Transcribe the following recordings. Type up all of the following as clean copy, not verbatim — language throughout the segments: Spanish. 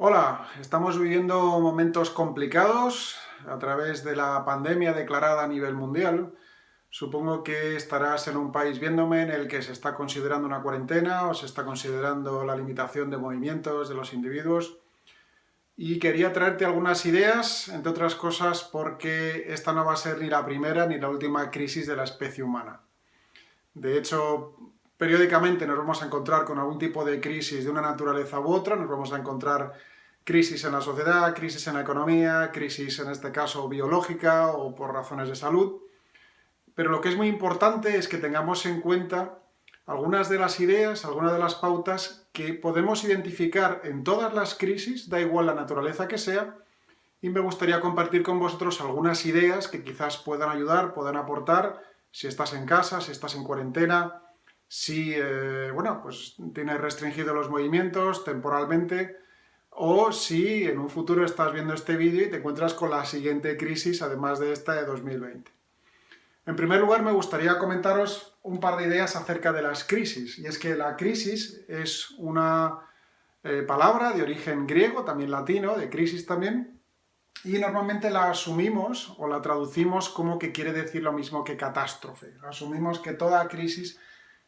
Hola, estamos viviendo momentos complicados a través de la pandemia declarada a nivel mundial. Supongo que estarás en un país viéndome en el que se está considerando una cuarentena o se está considerando la limitación de movimientos de los individuos. Y quería traerte algunas ideas, entre otras cosas, porque esta no va a ser ni la primera ni la última crisis de la especie humana. De hecho, periódicamente nos vamos a encontrar con algún tipo de crisis de una naturaleza u otra, nos vamos a encontrar crisis en la sociedad, crisis en la economía, crisis en este caso biológica o por razones de salud. Pero lo que es muy importante es que tengamos en cuenta algunas de las ideas, algunas de las pautas que podemos identificar en todas las crisis, da igual la naturaleza que sea, y me gustaría compartir con vosotros algunas ideas que quizás puedan ayudar, puedan aportar, si estás en casa, si estás en cuarentena, si, pues tienes restringidos los movimientos temporalmente, o si en un futuro estás viendo este vídeo y te encuentras con la siguiente crisis, además de esta de 2020. En primer lugar, me gustaría comentaros un par de ideas acerca de las crisis, y es que la crisis es una palabra de origen griego, también latino, de crisis también, y normalmente la asumimos o la traducimos como que quiere decir lo mismo que catástrofe. Asumimos que toda crisis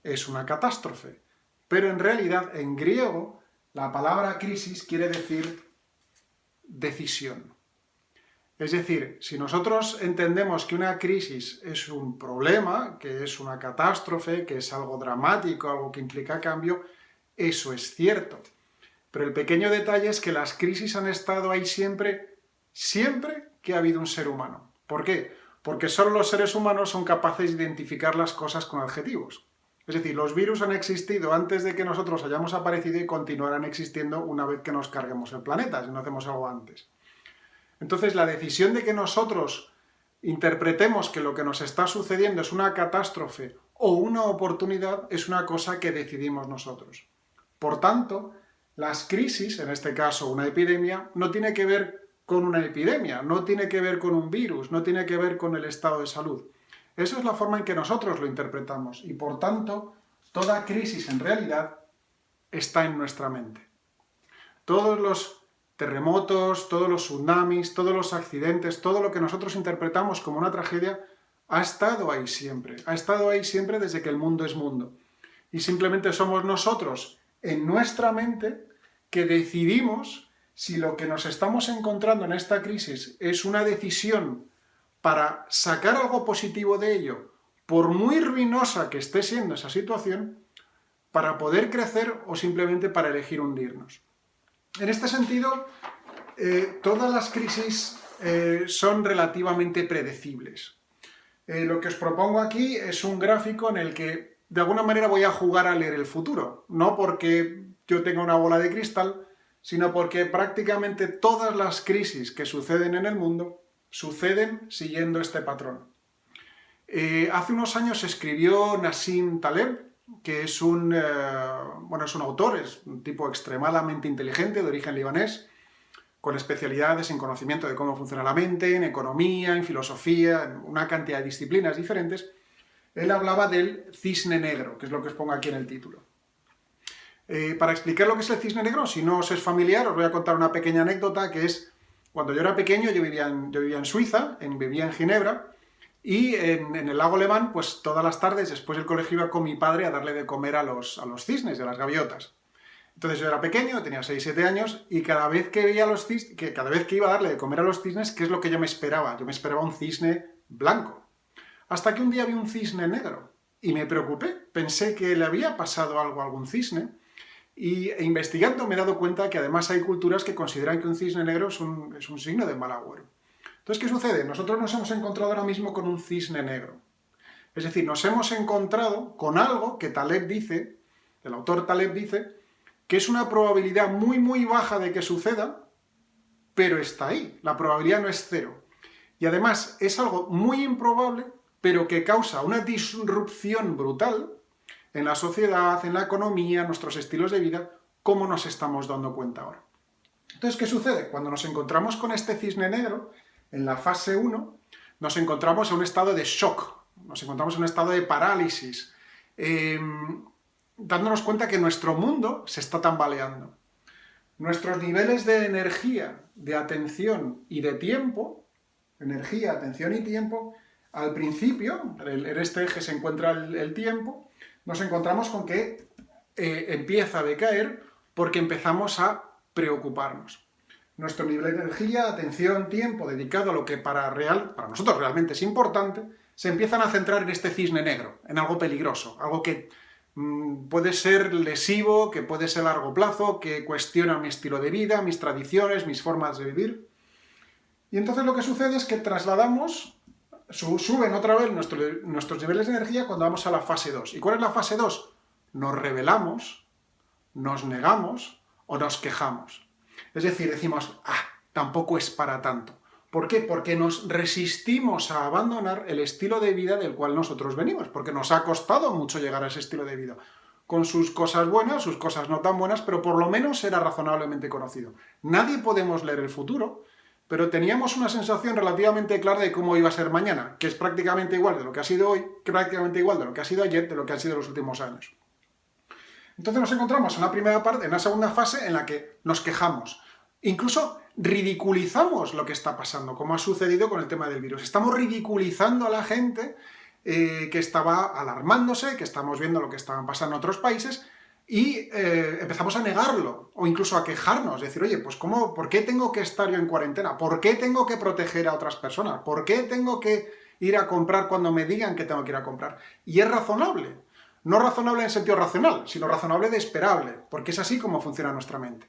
es una catástrofe, pero en realidad en griego la palabra crisis quiere decir decisión. Es decir, si nosotros entendemos que una crisis es un problema, que es una catástrofe, que es algo dramático, algo que implica cambio, eso es cierto. Pero el pequeño detalle es que las crisis han estado ahí siempre, siempre que ha habido un ser humano. ¿Por qué? Porque solo los seres humanos son capaces de identificar las cosas con adjetivos. Es decir, los virus han existido antes de que nosotros hayamos aparecido y continuarán existiendo una vez que nos carguemos el planeta, si no hacemos algo antes. Entonces, la decisión de que nosotros interpretemos que lo que nos está sucediendo es una catástrofe o una oportunidad es una cosa que decidimos nosotros. Por tanto, las crisis, en este caso una epidemia, no tiene que ver con una epidemia, no tiene que ver con un virus, no tiene que ver con el estado de salud. Esa es la forma en que nosotros lo interpretamos y, por tanto, toda crisis en realidad está en nuestra mente. Todos los terremotos, todos los tsunamis, todos los accidentes, todo lo que nosotros interpretamos como una tragedia, ha estado ahí siempre desde que el mundo es mundo. Y simplemente somos nosotros, en nuestra mente, que decidimos si lo que nos estamos encontrando en esta crisis es una decisión para sacar algo positivo de ello, por muy ruinosa que esté siendo esa situación, para poder crecer o simplemente para elegir hundirnos. En este sentido, todas las crisis son relativamente predecibles. Lo que os propongo aquí es un gráfico en el que de alguna manera voy a jugar a leer el futuro, no porque yo tenga una bola de cristal, sino porque prácticamente todas las crisis que suceden en el mundo suceden siguiendo este patrón. Hace unos años escribió Nassim Taleb, que es es un autor, es un tipo extremadamente inteligente, de origen libanés, con especialidades en conocimiento de cómo funciona la mente, en economía, en filosofía, en una cantidad de disciplinas diferentes. Él hablaba del cisne negro, que es lo que os pongo aquí en el título. Para explicar lo que es el cisne negro, si no os es familiar, os voy a contar una pequeña anécdota, que es, cuando yo era pequeño, yo vivía en Suiza, vivía en Ginebra, y en el lago Lemán, pues todas las tardes, después del colegio, iba con mi padre a darle de comer a los cisnes, a las gaviotas. Entonces yo era pequeño, tenía 6-7 años, y cada vez que veía los cisnes, cada vez que iba a darle de comer a los cisnes, ¿qué es lo que yo me esperaba? Yo me esperaba un cisne blanco. Hasta que un día vi un cisne negro, y me preocupé, pensé que le había pasado algo a algún cisne, y investigando me he dado cuenta que además hay culturas que consideran que un cisne negro es un signo de mal agüero. Entonces, ¿qué sucede? Nosotros nos hemos encontrado ahora mismo con un cisne negro. Es decir, nos hemos encontrado con algo que Taleb dice, el autor Taleb dice, que es una probabilidad muy, muy baja de que suceda, pero está ahí. La probabilidad no es cero. Y además es algo muy improbable, pero que causa una disrupción brutal en la sociedad, en la economía, en nuestros estilos de vida, como nos estamos dando cuenta ahora. Entonces, ¿qué sucede? Cuando nos encontramos con este cisne negro, en la fase 1, nos encontramos en un estado de shock, nos encontramos en un estado de parálisis, dándonos cuenta que nuestro mundo se está tambaleando. nuestros niveles de energía, de atención y de tiempo, energía, atención y tiempo, al principio, en este eje se encuentra el tiempo, nos encontramos con que empieza a decaer porque empezamos a preocuparnos. Nuestro nivel de energía, atención, tiempo dedicado a lo que para nosotros realmente es importante, se empiezan a centrar en este cisne negro, en algo peligroso, algo que puede ser lesivo, que puede ser a largo plazo, que cuestiona mi estilo de vida, mis tradiciones, mis formas de vivir. Y entonces lo que sucede es que suben otra vez nuestros niveles de energía cuando vamos a la fase 2. ¿Y cuál es la fase 2? Nos rebelamos, nos negamos o nos quejamos. Es decir, decimos, tampoco es para tanto. ¿Por qué? Porque nos resistimos a abandonar el estilo de vida del cual nosotros venimos, porque nos ha costado mucho llegar a ese estilo de vida, con sus cosas buenas, sus cosas no tan buenas, pero por lo menos era razonablemente conocido. Nadie podemos leer el futuro, pero teníamos una sensación relativamente clara de cómo iba a ser mañana, que es prácticamente igual de lo que ha sido hoy, prácticamente igual de lo que ha sido ayer, de lo que han sido los últimos años. Entonces nos encontramos en la primera parte, en la segunda fase, en la que nos quejamos. Incluso ridiculizamos lo que está pasando, como ha sucedido con el tema del virus. Estamos ridiculizando a la gente que estaba alarmándose, que estamos viendo lo que estaban pasando en otros países, y empezamos a negarlo, o incluso a quejarnos, decir, oye, pues ¿por qué tengo que estar yo en cuarentena? ¿Por qué tengo que proteger a otras personas? ¿Por qué tengo que ir a comprar cuando me digan que tengo que ir a comprar? Y es razonable. No razonable en sentido racional, sino razonable de esperable, porque es así como funciona nuestra mente.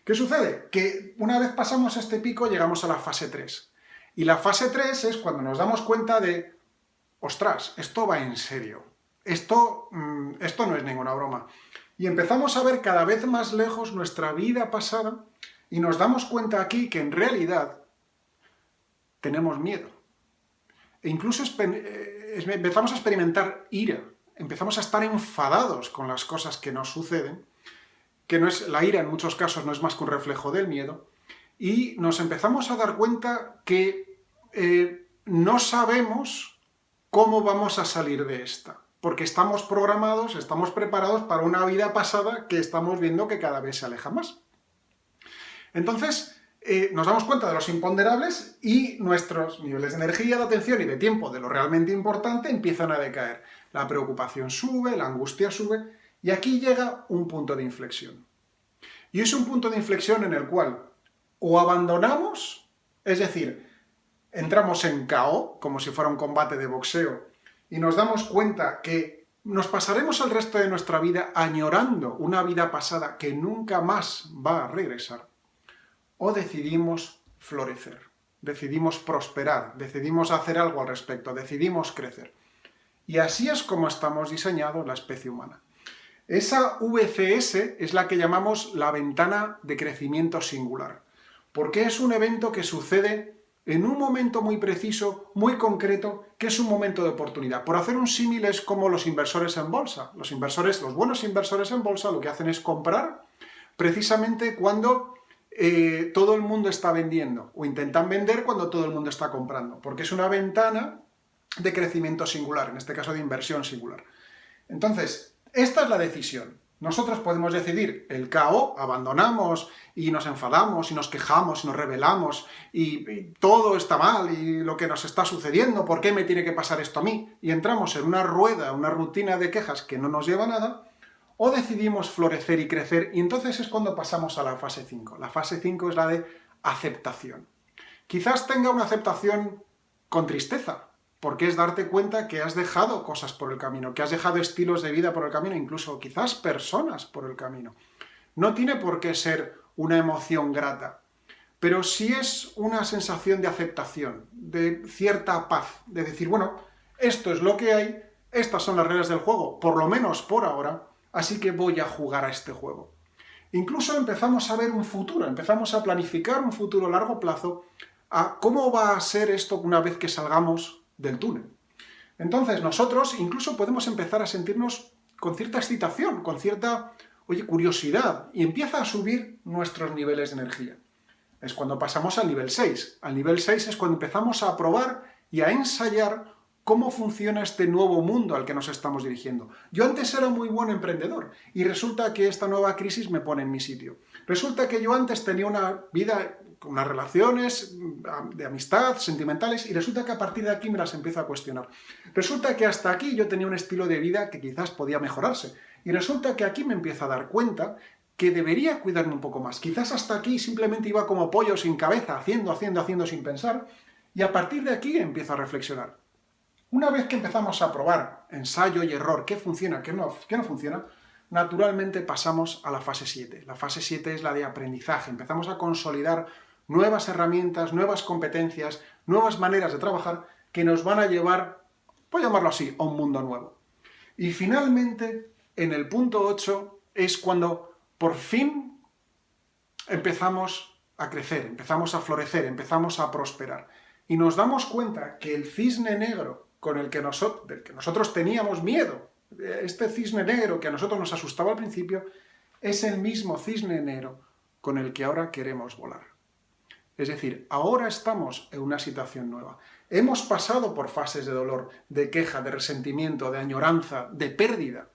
¿Qué sucede? Que una vez pasamos este pico llegamos a la fase 3. Y la fase 3 es cuando nos damos cuenta de, ostras, esto va en serio. Esto no es ninguna broma. Y empezamos a ver cada vez más lejos nuestra vida pasada y nos damos cuenta aquí que en realidad tenemos miedo. E incluso empezamos a experimentar ira. Empezamos a estar enfadados con las cosas que nos suceden, la ira en muchos casos no es más que un reflejo del miedo, y nos empezamos a dar cuenta que no sabemos cómo vamos a salir de esta, porque estamos programados, estamos preparados para una vida pasada que estamos viendo que cada vez se aleja más. Entonces, nos damos cuenta de los imponderables y nuestros niveles de energía, de atención y de tiempo de lo realmente importante empiezan a decaer. La preocupación sube, la angustia sube, y aquí llega un punto de inflexión. Y es un punto de inflexión en el cual o abandonamos, es decir, entramos en KO, como si fuera un combate de boxeo, y nos damos cuenta que nos pasaremos el resto de nuestra vida añorando una vida pasada que nunca más va a regresar, o decidimos florecer, decidimos prosperar, decidimos hacer algo al respecto, decidimos crecer. Y así es como estamos diseñados la especie humana. Esa VCS es la que llamamos la ventana de crecimiento singular, porque es un evento que sucede en un momento muy preciso, muy concreto, que es un momento de oportunidad. Por hacer un símil es como los inversores en bolsa. Los buenos inversores en bolsa lo que hacen es comprar precisamente cuando todo el mundo está vendiendo, o intentan vender cuando todo el mundo está comprando, porque es una ventana de crecimiento singular, en este caso de inversión singular. Entonces, esta es la decisión. Nosotros podemos decidir el KO, abandonamos y nos enfadamos y nos quejamos y nos rebelamos y todo está mal y lo que nos está sucediendo, ¿por qué me tiene que pasar esto a mí? Y entramos en una rueda, una rutina de quejas que no nos lleva a nada, o decidimos florecer y crecer, y entonces es cuando pasamos a la fase 5. La fase 5 es la de aceptación. Quizás tenga una aceptación con tristeza, porque es darte cuenta que has dejado cosas por el camino, que has dejado estilos de vida por el camino, incluso quizás personas por el camino. No tiene por qué ser una emoción grata, pero sí es una sensación de aceptación, de cierta paz, de decir, bueno, esto es lo que hay, estas son las reglas del juego, por lo menos por ahora, así que voy a jugar a este juego. Incluso empezamos a ver un futuro, empezamos a planificar un futuro a largo plazo, a cómo va a ser esto una vez que salgamos del túnel. Entonces nosotros incluso podemos empezar a sentirnos con cierta excitación, con cierta, curiosidad, y empieza a subir nuestros niveles de energía. Es cuando pasamos al nivel 6. Al nivel 6 es cuando empezamos a probar y a ensayar cómo funciona este nuevo mundo al que nos estamos dirigiendo. Yo antes era muy buen emprendedor y resulta que esta nueva crisis me pone en mi sitio. Resulta que yo antes tenía una vida, unas relaciones de amistad, sentimentales, y resulta que a partir de aquí me las empiezo a cuestionar. Resulta que hasta aquí yo tenía un estilo de vida que quizás podía mejorarse. Y resulta que aquí me empiezo a dar cuenta que debería cuidarme un poco más. Quizás hasta aquí simplemente iba como pollo sin cabeza, haciendo sin pensar, y a partir de aquí empiezo a reflexionar. Una vez que empezamos a probar, ensayo y error, qué funciona, qué no funciona, naturalmente pasamos a la fase 7. La fase 7 es la de aprendizaje. Empezamos a consolidar nuevas herramientas, nuevas competencias, nuevas maneras de trabajar que nos van a llevar, voy a llamarlo así, a un mundo nuevo. Y finalmente, en el punto 8, es cuando por fin empezamos a crecer, empezamos a florecer, empezamos a prosperar. Y nos damos cuenta que el cisne negro del que nosotros teníamos miedo, este cisne negro que a nosotros nos asustaba al principio, es el mismo cisne negro con el que ahora queremos volar. Es decir, ahora estamos en una situación nueva. Hemos pasado por fases de dolor, de queja, de resentimiento, de añoranza, de pérdida,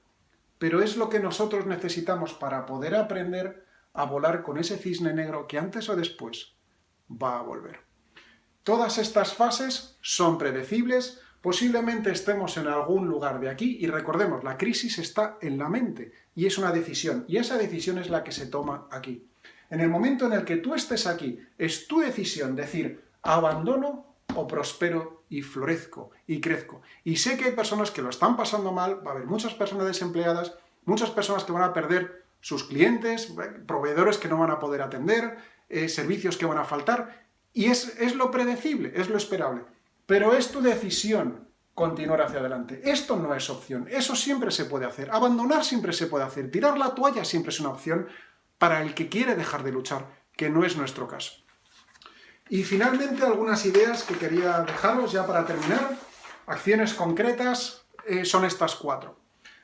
pero es lo que nosotros necesitamos para poder aprender a volar con ese cisne negro que antes o después va a volver. Todas estas fases son predecibles. Posiblemente estemos en algún lugar de aquí y recordemos, la crisis está en la mente y es una decisión, y esa decisión es la que se toma aquí. En el momento en el que tú estés aquí, es tu decisión decir, abandono o prospero y florezco y crezco. Y sé que hay personas que lo están pasando mal, va a haber muchas personas desempleadas, muchas personas que van a perder sus clientes, proveedores que no van a poder atender, servicios que van a faltar, y es lo predecible, es lo esperable. Pero es tu decisión continuar hacia adelante. Esto no es opción. Eso siempre se puede hacer. Abandonar siempre se puede hacer. Tirar la toalla siempre es una opción para el que quiere dejar de luchar, que no es nuestro caso. Y finalmente algunas ideas que quería dejaros ya para terminar. Acciones concretas son estas 4.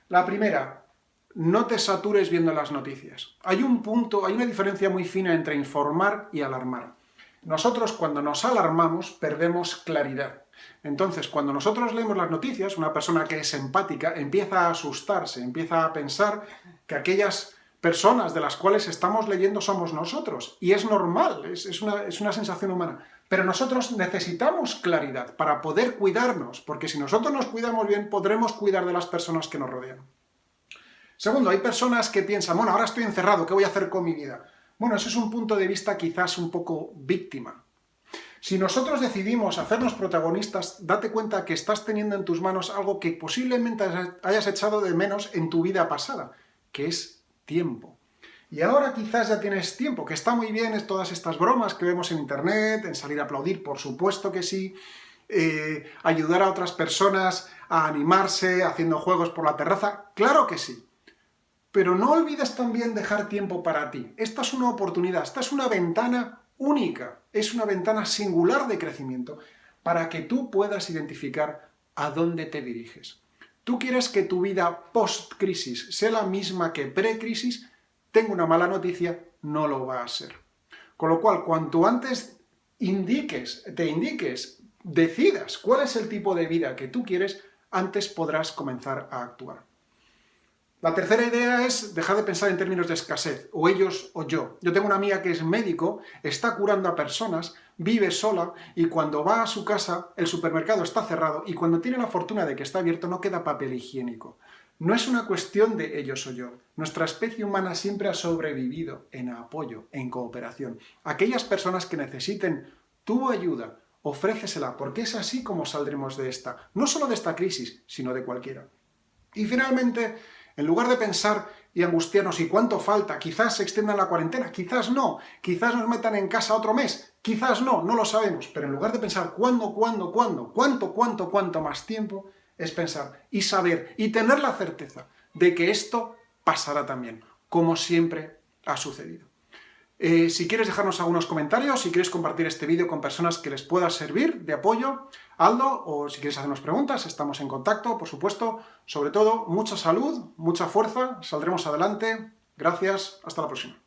La primera, no te satures viendo las noticias. Hay una diferencia muy fina entre informar y alarmar. Nosotros cuando nos alarmamos perdemos claridad. Entonces, cuando nosotros leemos las noticias, una persona que es empática empieza a asustarse, empieza a pensar que aquellas personas de las cuales estamos leyendo somos nosotros. Y es normal, es una sensación humana. Pero nosotros necesitamos claridad para poder cuidarnos, porque si nosotros nos cuidamos bien, podremos cuidar de las personas que nos rodean. Segundo, hay personas que piensan, bueno, ahora estoy encerrado, ¿qué voy a hacer con mi vida? Bueno, eso es un punto de vista quizás un poco víctima. Si nosotros decidimos hacernos protagonistas, date cuenta que estás teniendo en tus manos algo que posiblemente hayas echado de menos en tu vida pasada, que es tiempo. Y ahora quizás ya tienes tiempo, que está muy bien es todas estas bromas que vemos en internet, en salir a aplaudir, por supuesto que sí, ayudar a otras personas a animarse haciendo juegos por la terraza, claro que sí. Pero no olvides también dejar tiempo para ti. Esta es una oportunidad, esta es una ventana única, es una ventana singular de crecimiento para que tú puedas identificar a dónde te diriges. ¿Tú quieres que tu vida post-crisis sea la misma que pre-crisis? Tengo una mala noticia, no lo va a ser. Con lo cual, cuanto antes decidas cuál es el tipo de vida que tú quieres, antes podrás comenzar a actuar. La tercera idea es dejar de pensar en términos de escasez, o ellos o yo. Yo tengo una amiga que es médico, está curando a personas, vive sola, y cuando va a su casa, el supermercado está cerrado, y cuando tiene la fortuna de que está abierto, no queda papel higiénico. No es una cuestión de ellos o yo. Nuestra especie humana siempre ha sobrevivido en apoyo, en cooperación. Aquellas personas que necesiten tu ayuda, ofrécesela, porque es así como saldremos de esta. No solo de esta crisis, sino de cualquiera. Y finalmente, en lugar de pensar y angustiarnos y cuánto falta, quizás se extienda la cuarentena, quizás no, quizás nos metan en casa otro mes, quizás no lo sabemos, pero en lugar de pensar cuánto más tiempo, es pensar y saber y tener la certeza de que esto pasará también, como siempre ha sucedido. Si quieres dejarnos algunos comentarios, si quieres compartir este vídeo con personas que les pueda servir de apoyo, hazlo, o si quieres hacernos preguntas, estamos en contacto, por supuesto. Sobre todo, mucha salud, mucha fuerza, saldremos adelante. Gracias, hasta la próxima.